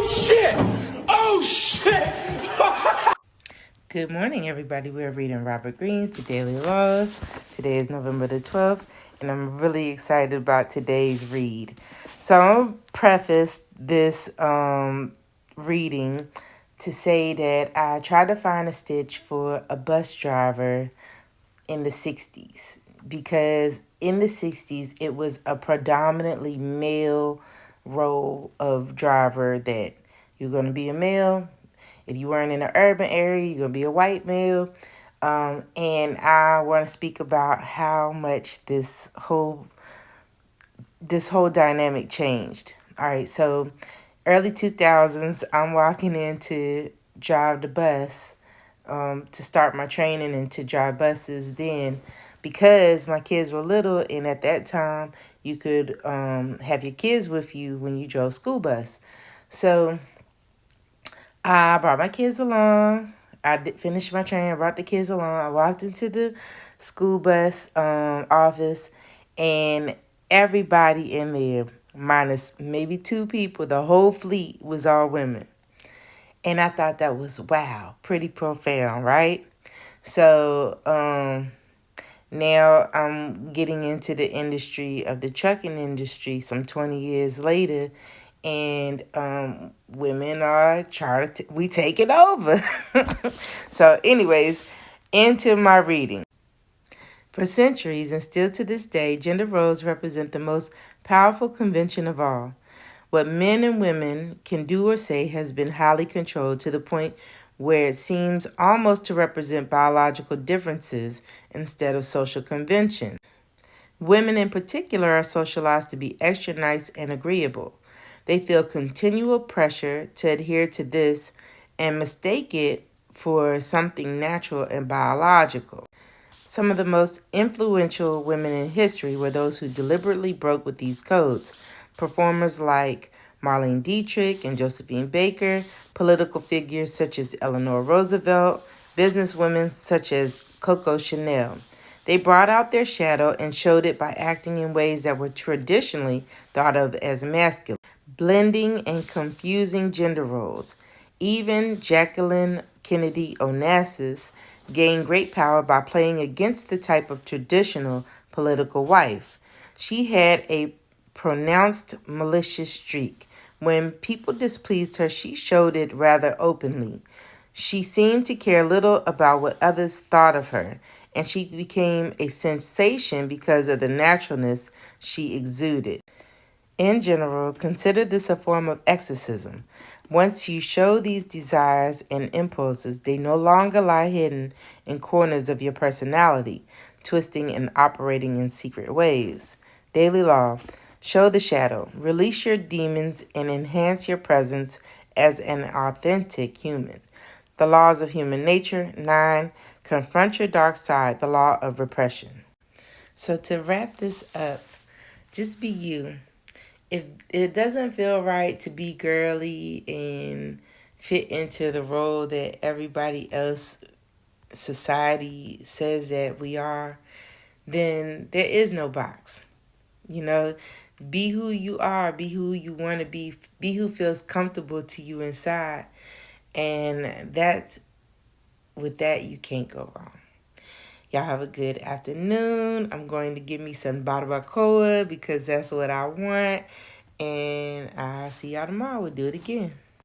shit! Oh shit! Good morning, everybody. We're reading Robert Greene's The Daily Laws. Today is November the 12th, and I'm really excited about today's read. So I'm going to preface this reading to say that I tried to find a stitch for a bus driver in the 60s, because in the 60s it was a predominantly male role of driver, that you're going to be a male. If you weren't in an urban area, you're going to be a white male. And I want to speak about how much this whole dynamic changed. All right, so early 2000s, I'm walking in to drive the bus, to start my training and to drive buses then, because my kids were little, and at that time you could have your kids with you when you drove school bus. So I brought my kids along. I finished my training. I brought the kids along. I walked into the school bus office, and everybody in there, minus maybe two people, the whole fleet was all women. And I thought that was, wow, pretty profound, right? So now I'm getting into the industry of the trucking industry some 20 years later, and women are we take it over. So anyways, into my reading. For centuries, and still to this day, gender roles represent the most powerful convention of all. What men and women can do or say has been highly controlled, to the point where it seems almost to represent biological differences instead of social convention. Women in particular are socialized to be extra nice and agreeable. They feel continual pressure to adhere to this and mistake it for something natural and biological. Some of the most influential women in history were those who deliberately broke with these codes. Performers like Marlene Dietrich and Josephine Baker, political figures such as Eleanor Roosevelt, businesswomen such as Coco Chanel. They brought out their shadow and showed it by acting in ways that were traditionally thought of as masculine, blending and confusing gender roles. Even Jacqueline Kennedy Onassis gained great power by playing against the type of traditional political wife. She had a pronounced malicious streak. When people displeased her, she showed it rather openly. She seemed to care little about what others thought of her, and she became a sensation because of the naturalness she exuded. In general, consider this a form of exorcism. Once you show these desires and impulses, they no longer lie hidden in corners of your personality, twisting and operating in secret ways. Daily Law. Show the shadow. Release your demons and enhance your presence as an authentic human. The Laws of Human Nature. 9. Confront your dark side. The Law of Repression. So to wrap this up, just be you. If it doesn't feel right to be girly and fit into the role that everybody else, society says that we are, then there is no box. You know, be who you are, be who you want to be who feels comfortable to you inside. And with that, you can't go wrong. Y'all have a good afternoon. I'm going to give me some barbacoa because that's what I want. And I'll see y'all tomorrow. We'll do it again.